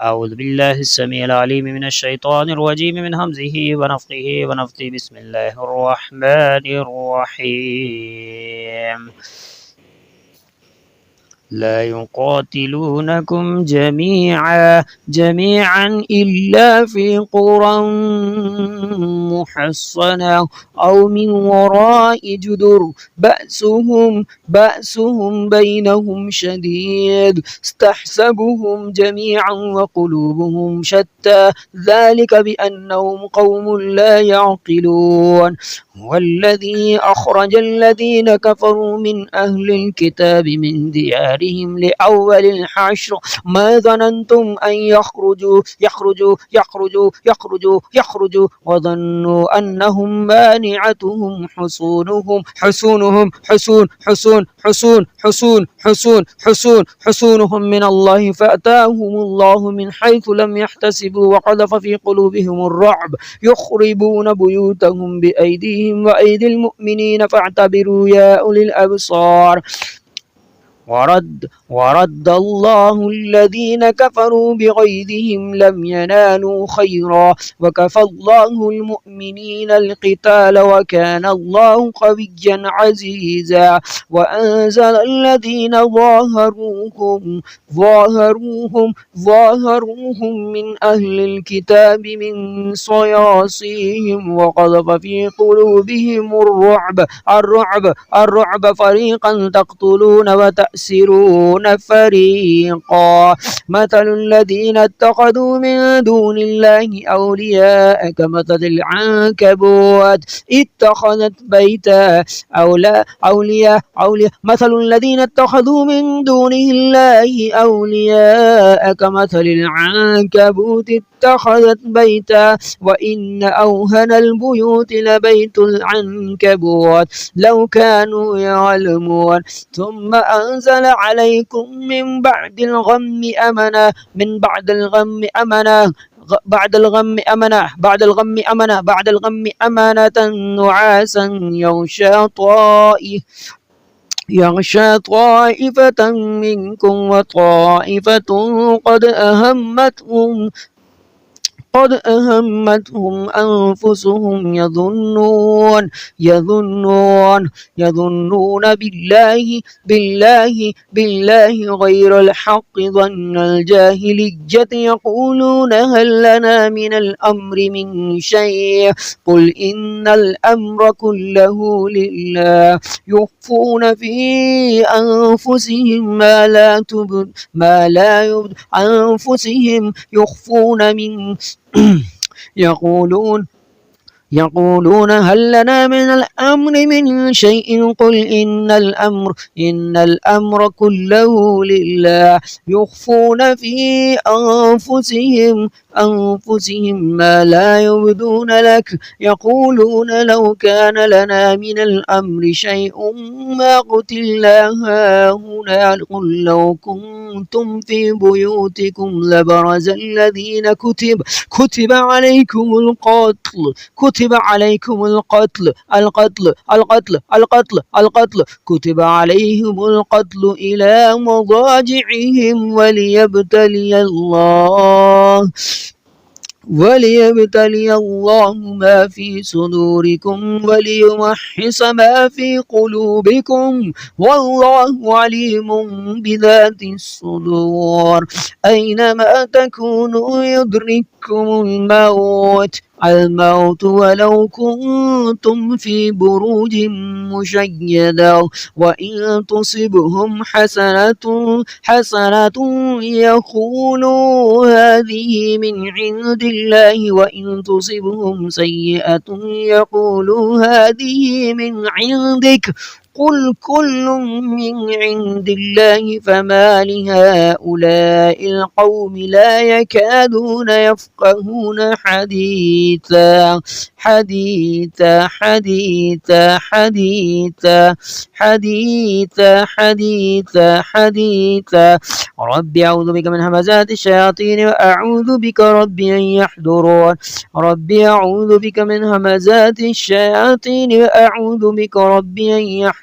أعوذ بالله السميع العليم من الشيطان الرجيم من همزه ونفخه ونفثه بسم الله الرحمن الرحيم لا يقاتلونكم جميعا إلا في قرى محصنة أو من وراء جدر بأسهم بينهم شديد استحسبهم جميعا وقلوبهم شتى ذلك بأنهم قوم لا يعقلون والذي أخرج الذين كفروا من أهل الكتاب من ديارهم لأول الحشر ما ظننتم أن يخرجوا وظنوا أنهم مانعتهم حصونهم من الله فأتاهم الله من حيث لم يحتسبوا وقذف في قلوبهم الرعب يخربون بيوتهم بأيديهم وأيدي المؤمنين فاعتبروا يا أولي الأبصار ورد الله الذين كفروا بغيظهم لم ينالوا خيرا وكفى الله المؤمنين القتال وكان الله قويا عزيزا وأنزل الذين ظاهروهم من أهل الكتاب من صياصيهم وقذف في قلوبهم الرعب فريقا تقتلون وتأسرون فريقا مثل الذين اتخذوا من دون الله أولياء كمثل العنكبوت اتخذت بيتا مثل الذين اتخذوا من دونه الله أولياء كمثل العنكبوت اتخذت بيتا وإن أوهن البيوت لبيت العنكبوت لو كانوا يعلمون ثم أنزل عليكم من بعد الغم أمنة نعاسا يغشى طائفة منكم وطائفة قد أهمتهم أنفسهم يظنون بالله غير الحق ظن الجاهلية يقولون هل لنا من الأمر من شيء قل إن الأمر كله لله يخفون في أنفسهم ما لا يبد أنفسهم يخفون من يقولون هل لنا من الأمر من شيء قل إن الأمر كله لله يخفون في أنفسهم ما لا يبدون لك يقولون لو كان لنا من الأمر شيء ما قتلنا هاهنا قل لو كنتم في بيوتكم لبرز الذين كتب عليكم القتل كتب عليهم القتل إلى مضاجعهم وليبتلي الله ما في صدوركم وليمحص ما في قلوبكم والله عليم بذات الصدور أينما تكونوا يدرككم الموت ولو كنتم في بروج مشيدة وإن تصبهم حسنة يقولوا هذه من عند الله وإن تصبهم سيئة يقولوا هذه من عندك قل كل من عند الله فما لهؤلاء القوم لا يكادون يفقهون حديثا ربي أعوذ بك من همزات الشياطين وأعوذ بك ربي أن يحضرون ربي أعوذ بك من همزات الشياطين وأعوذ بك ربي أن يحضرون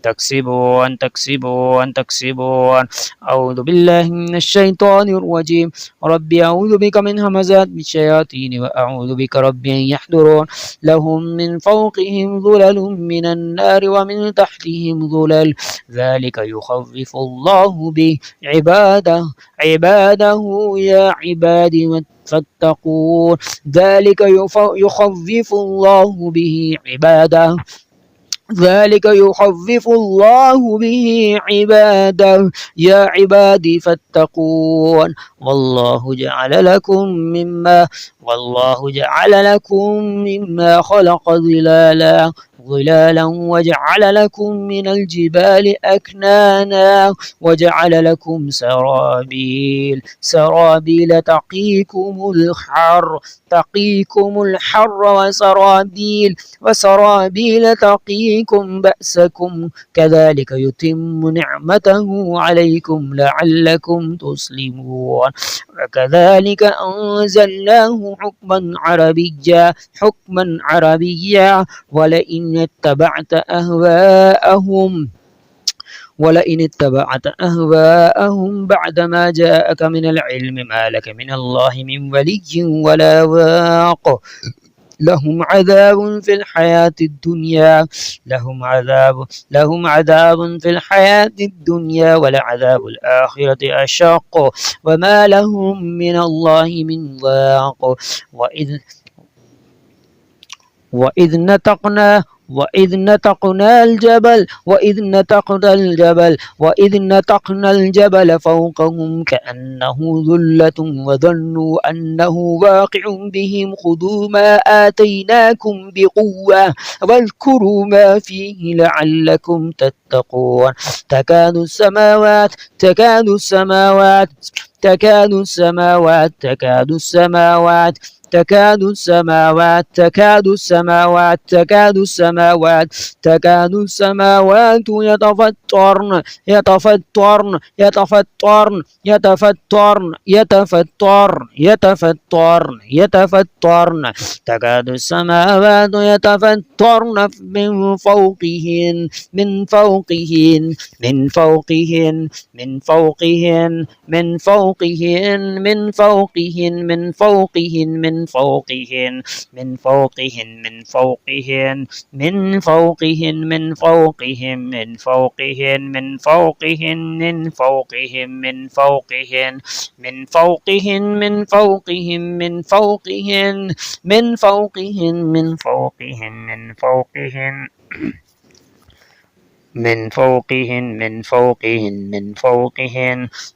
تكسبون. أعوذ بالله من الشيطان الرجيم. ربي أعوذ بك من همزات الشياطين وأعوذ بك ربي أن يحضرون. لهم من فوقهم ظلل من النار ومن تحتهم ظلل، ذلك يخوف الله به عباده يا عبادي فاتقون. ذلك يخوف الله به عباده ذلك يخوف الله به عباده يا عبادي فاتقون. والله جعل لكم مما خلق ظلالا وجعل لكم من الجبال أكنانا وجعل لكم سرابيل تقيكم الحر وسرابيل تقيكم بأسكم، كذلك يتم نعمته عليكم لعلكم تسلمون. وكذلك أنزلناه حكما عربيا ولئن اتبعت أهواءهم بعدما جاءك من العلم ما لك من الله من ولي ولا واق. لهم عذاب في الحياة الدنيا ولعذاب الآخرة أشق وما لهم من الله من واق. وإذ نتقنا الجبل فوقهم كأنه ظلة وظنوا أنه واقع بهم خذوا ما آتيناكم بقوة واذكروا ما فيه لعلكم تتقون. تكاد السماوات يتفطرن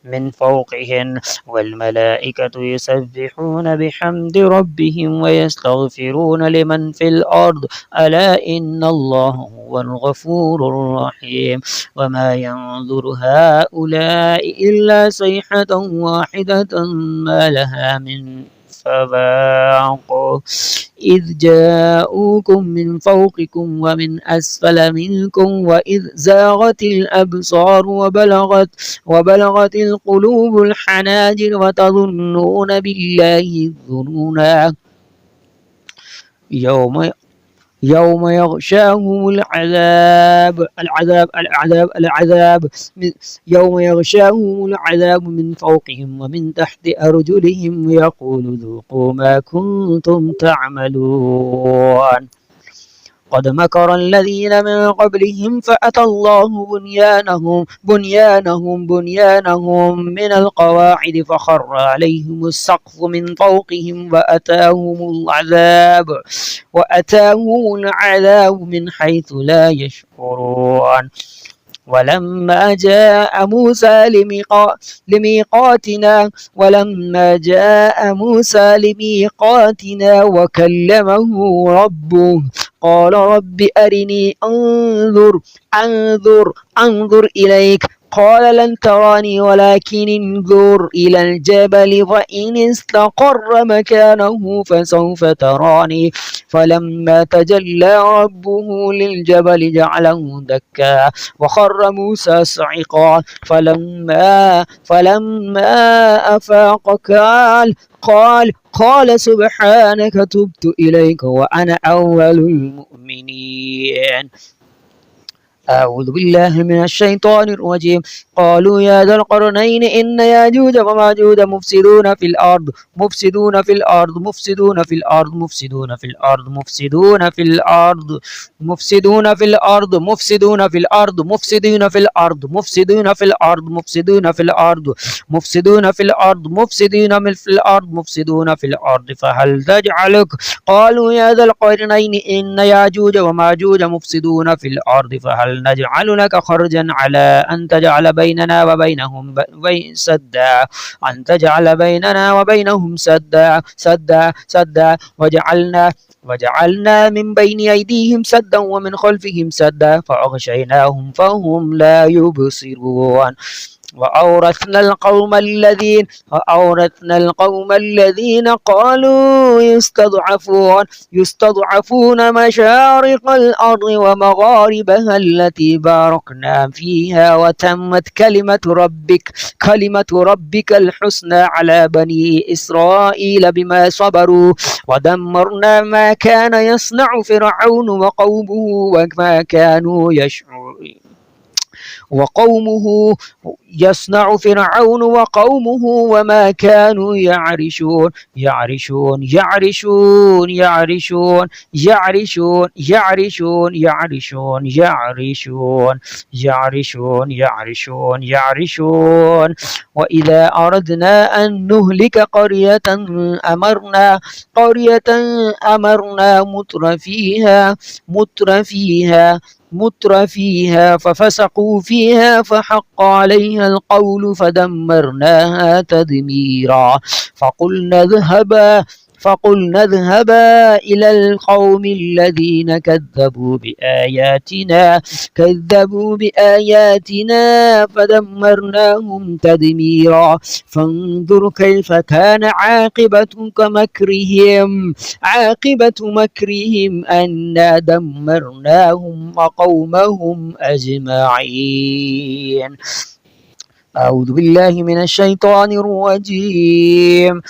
من فوقهن والملائكة يسبحون بحمد ربهم ويستغفرون لمن في الأرض ألا إن الله هو الغفور الرحيم. وما ينظر هؤلاء إلا صيحة واحدة ما لها من فواق. إذ جاءوكم من فوقكم ومن أسفل منكم وإذ زاغت الأبصار وبلغت القلوب الحناجر وتظنون بالله الظنونا. يوم يغشاهم العذاب من فوقهم ومن تحت أرجلهم ويقول ذوقوا ما كنتم تعملون. قد مكر الذين من قبلهم فأتى الله بنيانهم من القواعد فخر عليهم السقف من فوقهم وأتاهم العذاب من حيث لا يشعرون. ولما جاء موسى لميقاتنا وكلمه ربه قال رب أرني أنظر إليك قال لن تراني ولكن انظر إلى الجبل فإن استقر مكانه فسوف تراني. فلما تجلى ربه للجبل جعله دكا وخر موسى صعقا فلما أفاق قال سبحانك تبت إليك وأنا أول المؤمنين. أعوذ بالله من الشيطان الرجيم. قالوا يا ذا القرنين إن ياجوج وماجوج مفسدون في الأرض مفسدون في الأرض مفسدون في الأرض مفسدون في الأرض مفسدون في الأرض مفسدون في الأرض مفسدون في الأرض مفسدين في الأرض مفسدين في الأرض مفسدين في الأرض مفسدون في الأرض مفسدين في الأرض مفسدون في الأرض فهل تجعلك. قالوا يا ذا القرنين إن ياجوج وماجوج مفسدون في الأرض فهل نجعل لك خرجا على أن تجعل بيننا وبينهم سدا أن تجعل بيننا وبينهم سدا وجعلنا من بين أيديهم سدا ومن خلفهم سدا فأغشيناهم فهم لا يبصرون. وأورثنا القوم الذين قالوا يستضعفون مشارق الأرض ومغاربها التي باركنا فيها وتمت كلمة ربك الحسنى على بني إسرائيل بما صبروا ودمرنا ما كان يصنع فرعون وقومه وما كانوا يشعرون وقومه يصنع فرعون وقومه وما كانوا يعرشون يعرشون يعرشون يعرشون يعرشون يعرشون يعرشون يعرشون يعرشون يعرشون يعرشون. وإذا أردنا أن نهلك أمرنا متر فيها ففسقوا فيها فحق عليها القول فدمرناها تدميرا. فقلنا اذهبا إلى القوم الذين كذبوا بآياتنا فدمرناهم تدميرا. فانظر كيف كان عاقبة مكرهم أنا دمرناهم وقومهم أجمعين. أعوذ بالله من الشيطان الرجيم.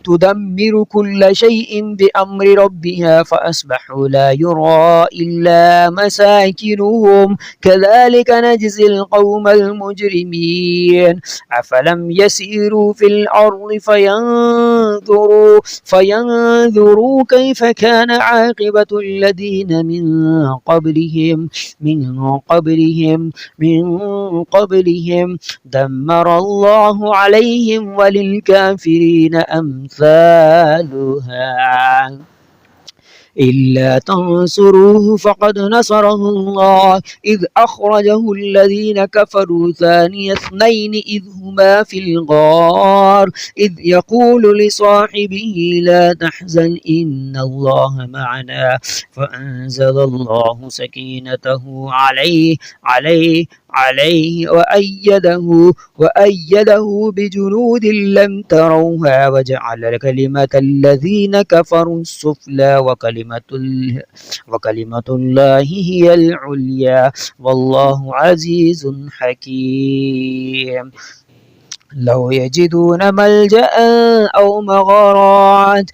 تدمر كل شيء بأمر ربها فأصبحوا لا يرى إلا مساكنهم كذلك نجزي القوم المجرمين. أفلم يسيروا في الأرض فينظروا كيف كان عاقبة الذين من قبلهم دمر الله عليهم وللكافرين أمثالها إلا تنصروه فقد نصره الله إذ أخرجه الذين كفروا ثاني اثنين إذ هما في الغار إذ يقول لصاحبه لا تحزن إن الله معنا فأنزل الله سكينته عليه وأيده بجنود لم تروها وجعل كلمة الذين كفروا السفلى وكلمة الله هي العليا والله عزيز حكيم. لو يجدون ملجأ أو مغارات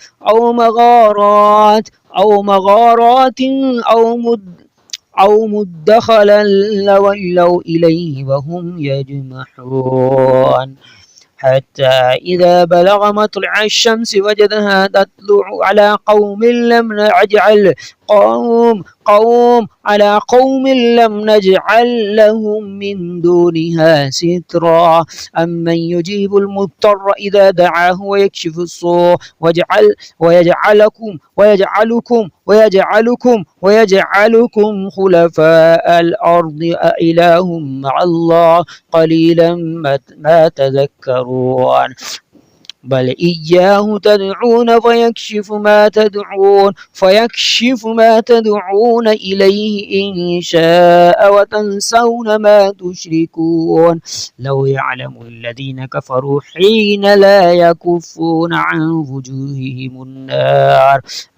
أو مدخلا لولوا إليه وهم يجمحون حتى إذا بلغ مطلع الشمس وجدها تطلع على قوم لم نجعل لهم من دونها سترا أمن يجيب المضطر إذا دعاه ويكشف السوء ويجعلكم خلفاء الأرض أإله مع الله قليلا ما تذكرون. بل إياه تدعون فيكشف ما تدعون إليه إن شاء وتنسون ما تشركون. لو يعلم الذين كفروا حين لا يكفون عن وجوههم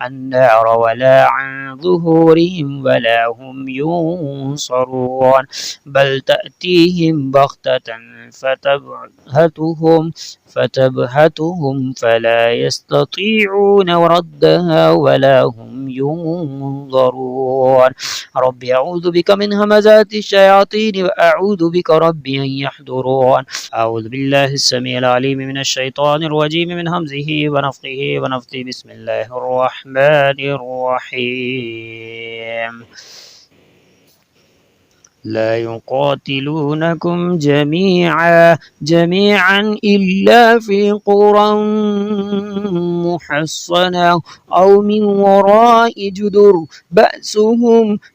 النار ولا عن ظهورهم ولا هم ينصرون بل تأتيهم بغتة فتبهتهم منعتهم فلا يستطيعون ردها ولا هم ينظرون. رب أعوذ بك من همزات الشياطين وأعوذ بك رب أن يحضرون. أعوذ بالله السميع العليم من الشيطان الرجيم من همزه ونفخه ونفثه. بسم الله الرحمن الرحيم. لا يقاتلونكم جميعا إلا في قرى محصنة أو من وراء جدر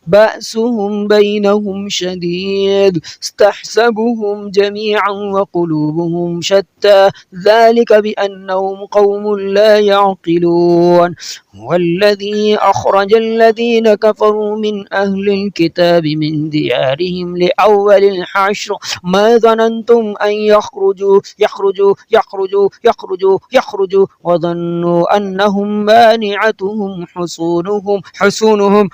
بأسهم بينهم شديد استحسبهم جميعا وقلوبهم شتى ذلك بأنهم قوم لا يعقلون. هو الذي أخرج الذين كفروا من أهل الكتاب من ديارهم لأول الحشر ما ظننتم أن يخرجوا وظنوا أنهم مانعتهم حصونهم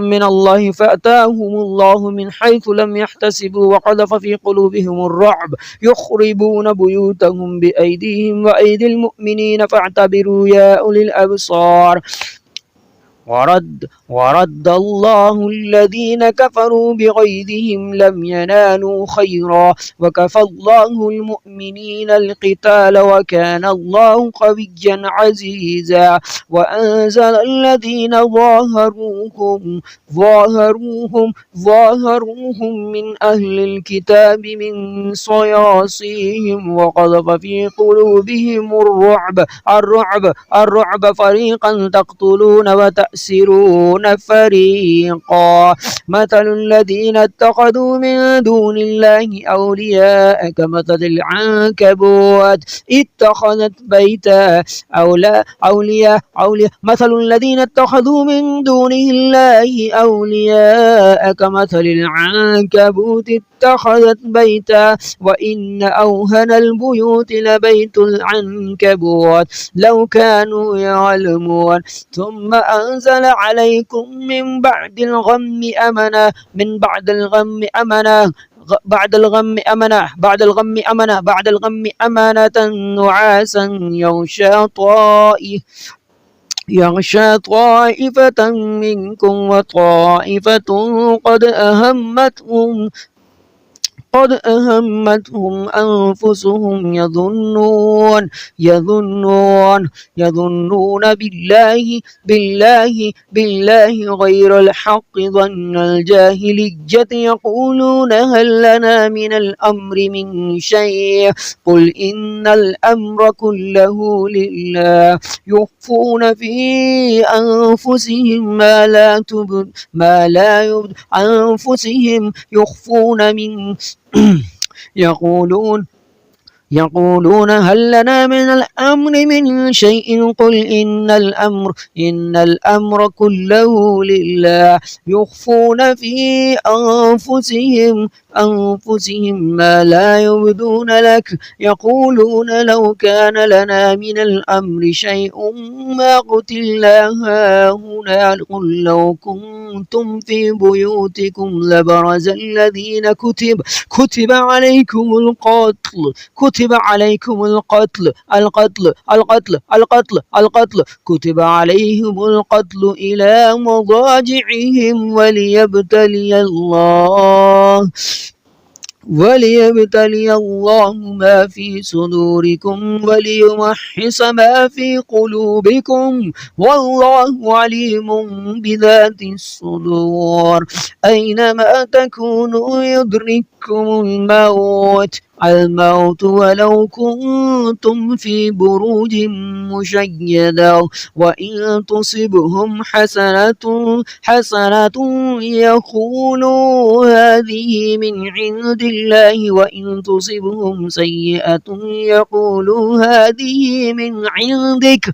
من الله فأتاهم الله من حيث لم يحتسبوا وقذف في قلوبهم الرعب يخربون بيوتهم بأيديهم وأيدي المؤمنين فاعتبروا يا أولي الأبصار. ورد الله الذين كفروا بغيظهم لم ينالوا خيرا وكفى الله المؤمنين القتال وكان الله قويا عزيزا. وأنزل الذين ظاهروهم من أهل الكتاب من صياصيهم وقذف في قلوبهم الرعب فريقا تقتلون وتأسرون فريقا. مثل الذين اتخذوا من دون الله أولياء كمثل العنكبوت اتخذت بيتا مثل الذين اتخذوا من دون الله أولياء كمثل العنكبوت اتخذت بيتا وإن أوهن البيوت لبيت العنكبوت لو كانوا يعلمون. ثم أنزل عليكم من بعد الغم أمنة نعاسا يغشى طائفة منكم وطائفة قد أهمتهم أنفسهم يظنون بالله غير الحق ظن الجاهلية يقولون هل لنا من الأمر من شيء قل إن الأمر كله لله يخفون في أنفسهم ما لا يبد أنفسهم يخفون من يقولون هل لنا من الأمر من شيء قل إن الأمر كله لله يخفون في أنفسهم ما لا يبدون لك يقولون لو كان لنا من الأمر شيء ما قتلنا هاهنا قل لو كنتم في بيوتكم لبرز الذين كتب عليكم القتل إلى مضاجعهم وليبتلي الله ما في صدوركم وليمحص ما في قلوبكم والله عليم بذات الصدور. أينما تكونوا يدرككم الموت ولو كنتم في بروج مشيدة وإن تصبهم حسنة يقولوا هذه من عند الله وإن تصبهم سيئة يقولوا هذه من عندك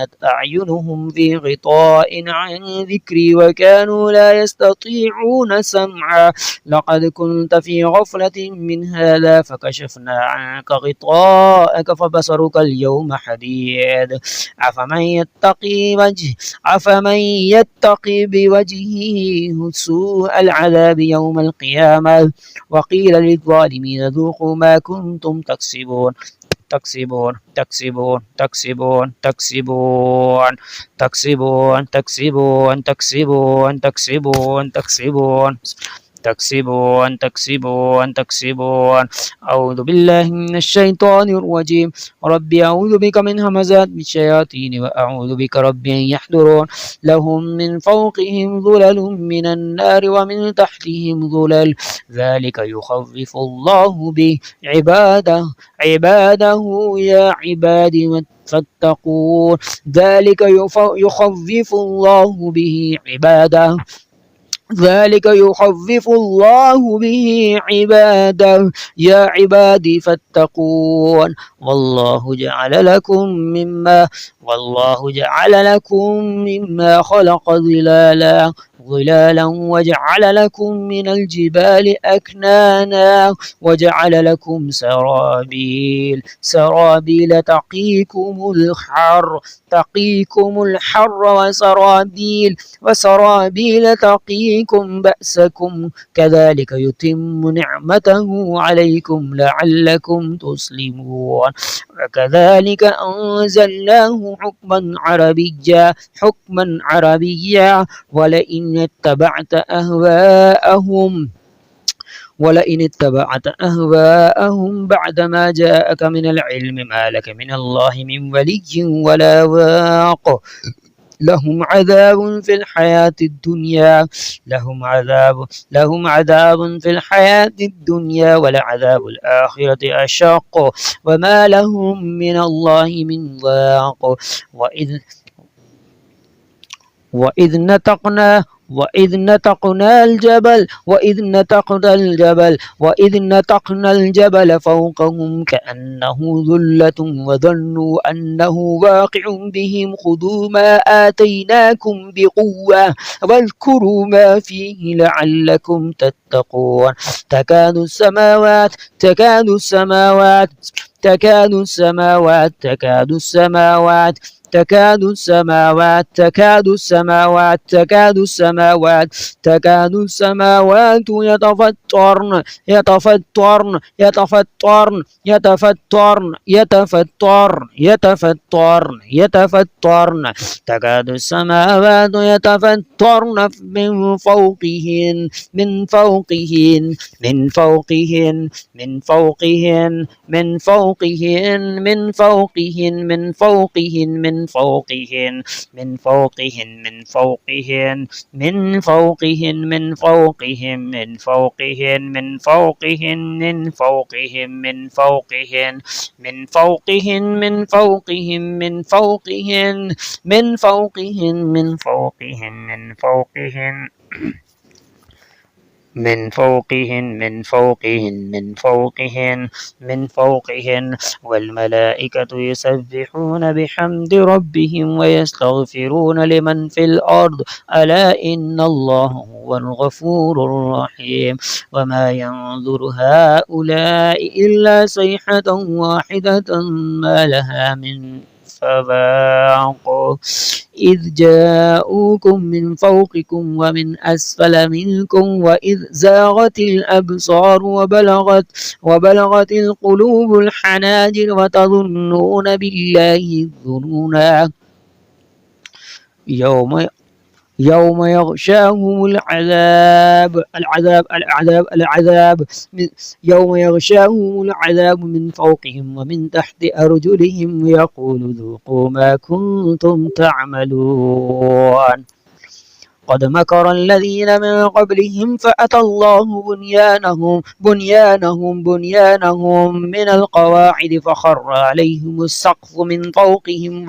وكانت أعينهم في غطاء عن ذكري وكانوا لا يستطيعون سمعا لقد كنت في غفلة من هذا فكشفنا عنك غطاءك فبصرك اليوم حديد أفمن يتقي بوجهه سوء العذاب يوم القيامة وقيل للظالمين ذوقوا ما كنتم تكسبون تكسبون تكسبون تكسبون تكسبون تكسبون تكسبون تكسبون تكسبون تكسبون تكسبون تكسبون تكسبون أعوذ بالله من الشيطان الرجيم ربي أعوذ بك من همزات الشياطين وأعوذ بك ربي أن يحضرون لهم من فوقهم ظلل من النار ومن تحتهم ظلل ذلك يخفف الله به عباده يا عبادي فاتقون ذلك يخفف الله به عباده ذلك يخفف الله به عباده يا عبادي فاتقون والله جعل لكم مما خلق ظلالا وجعل لكم من الجبال أكنانا وجعل لكم سرابيل تقيكم الحر وسرابيل تقيكم بأسكم كذلك يتم نعمته عليكم لعلكم تسلمون وكذلك أنزلناه حكما عربيا ولئن اتبعت أهواءهم بعدما جاءك من العلم ما لك من الله من ولي ولا واق لهم عذاب في الحياة الدنيا ولعذاب الآخرة أشق وما لهم من الله من واق وإذ نتقنا الجبل فوقهم كأنه ذلة وظنوا أنه واقع بهم خذوا ما آتيناكم بقوة واذكروا ما فيه لعلكم تتقون تكاد السماوات يتفطرن من فوقهن والملائكة يسبحون بحمد ربهم ويستغفرون لمن في الأرض ألا إن الله هو الغفور الرحيم وما ينظر هؤلاء إلا صيحة واحدة ما لها من فواق إذ جاءوكم من فوقكم ومن أسفل منكم وإذ زاغت الأبصار وبلغت القلوب الحناجر وتظنون بالله الظنونا يوم يغشاهم العذاب من فوقهم ومن تحت أرجلهم يقول ذوقوا ما كنتم تعملون قد مكر الذين من قبلهم فأتى الله بنيانهم من القواعد فخر عليهم السقف من فوقهم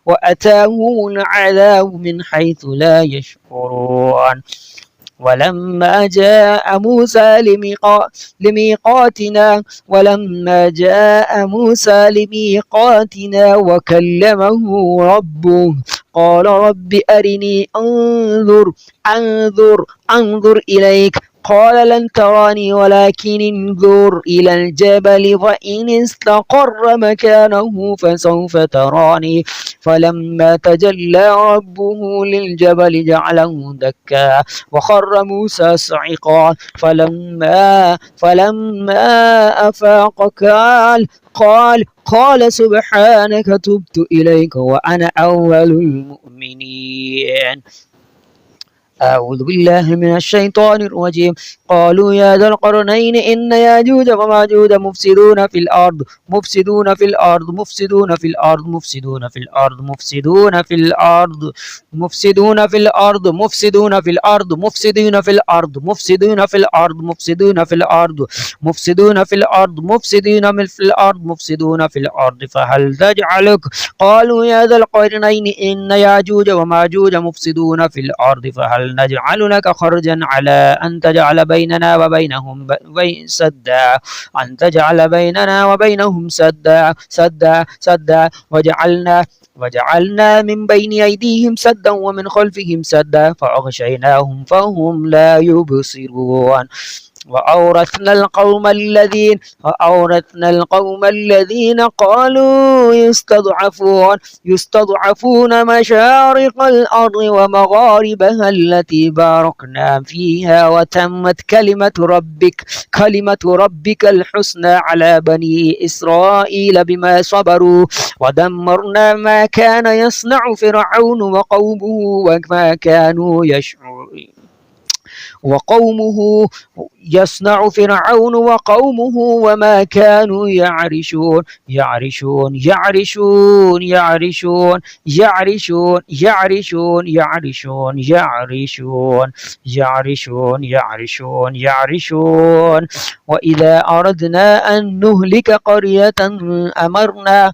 وأتاهم العذاب من حيث لا يشعرون ولما جاء موسى لميقاتنا وكلمه ربه قال رب أرني أنظر إليك قال لن تراني ولكن انظر إلى الجبل فإن استقر مكانه فسوف تراني فلما تجلى ربه للجبل جعله دكا وخر موسى صعقا فلما أفاق قال سبحانك تبت إليك وأنا أول المؤمنين. أعوذ بالله من الشيطان الرجيم. قالوا يا ذا القرنين إن ياجوج وماجوج مفسدون في الأرض مفسدون في الأرض مفسدون في الأرض مفسدون في الأرض مفسدون في الأرض مفسدون في الأرض مفسدون في الأرض مفسدين في الأرض مفسدين في الأرض مفسدون في الأرض مفسدون في الأرض مفسدين في الأرض مفسدون في الأرض فهل تجعلك قالوا يا ذا القرنين إن ياجوج وماجوج مفسدون في الأرض فهل نجعل لك خرجا على أن تجعل بيننا وبينهم سدا أن تجعل بيننا وبينهم سدا وجعلنا من بين أيديهم سدا ومن خلفهم سدا فأغشيناهم فهم لا يبصرون وأورثنا القوم الذين قالوا يستضعفون مشارق الأرض ومغاربها التي باركنا فيها وتمت كلمة ربك الحسنى على بني إسرائيل بما صبروا ودمرنا ما كان يصنع فرعون وقومه وما كانوا يشعرون يصنع فرعون وقومه وما كانوا يعرشون يعرشون يعرشون يعرشون يعرشون يعرشون يعرشون يعرشون يعرشون يعرشون يعرشون وإذا أردنا أن نهلك قرية أمرنا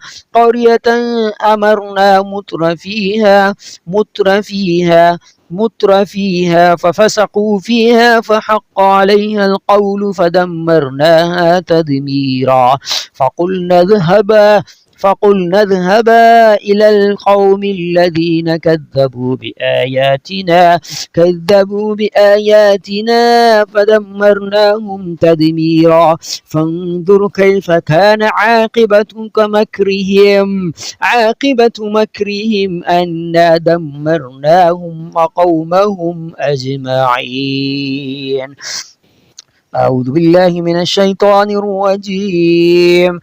متر فيها ففسقوا فيها فحق عليها القول فدمرناها تدميرا فقلنا اذهبا إلى القوم الذين كذبوا بآياتنا فدمرناهم تدميرا فانظر كيف كان عاقبة مكرهم أنا دمرناهم وقومهم أجمعين. أعوذ بالله من الشيطان الرجيم.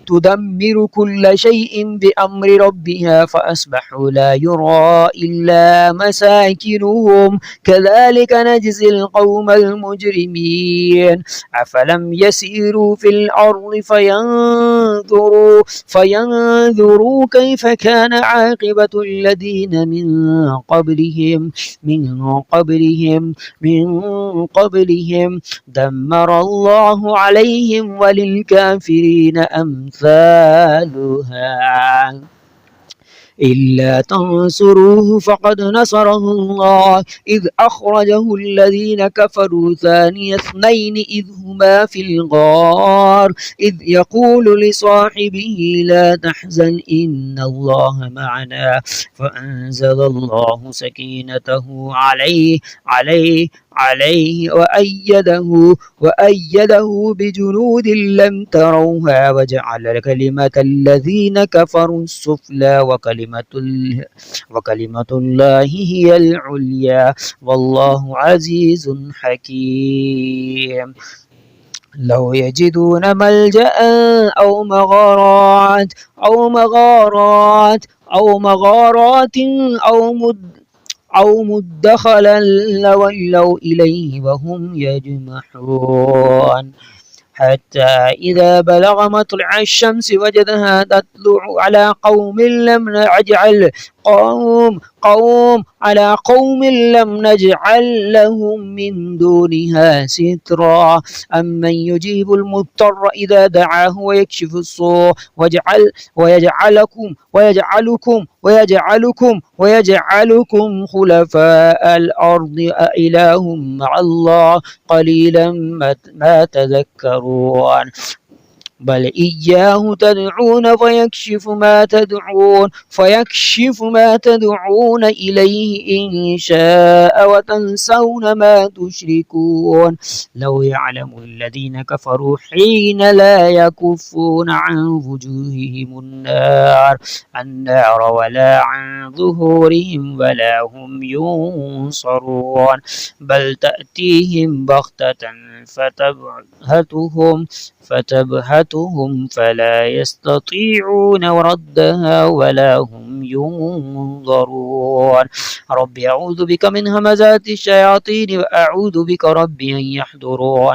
تدمر كل شيء بأمر ربها فأصبحوا لا يرى إلا مساكنهم كذلك نجزي القوم المجرمين. أفلم يسيروا في الأرض فينظروا كيف كان عاقبة الذين من قبلهم دمر الله عليهم وللكافرين أمثالها إلا تنصروه فقد نصره الله إذ أخرجه الذين كفروا ثاني اثنين إذ هما في الغار إذ يقول لصاحبه لا تحزن إن الله معنا فأنزل الله سكينته عليه وأيده بجنود لم تروها وجعل كلمة الذين كفروا السفلى وكلمة الله هي العليا والله عزيز حكيم. لو يجدون ملجأ أو مغارات أو مدخلا لولوا إليه وهم يجمحون حتى إذا بلغ مطلع الشمس وجدها تطلع على قوم لم قوم على قوم لم نجعل لهم من دونها سترا أمن يجيب المضطر إذا دعاه ويكشف السوء ويجعلكم خلفاء الأرض أإله مع الله قليلا ما تذكرون بل إياه تدعون فيكشف ما تدعون إليه إن شاء وتنسون ما تشركون لو يعلم الذين كفروا حين لا يكفون عن وجوههم النار ولا عن ظهورهم ولا هم ينصرون بل تأتيهم بغتة فتبهتهم فلا يستطيعون ردها ولا هم ينظرون رب أعوذ بك من همزات الشياطين وأعوذ بك رب أن يحضرون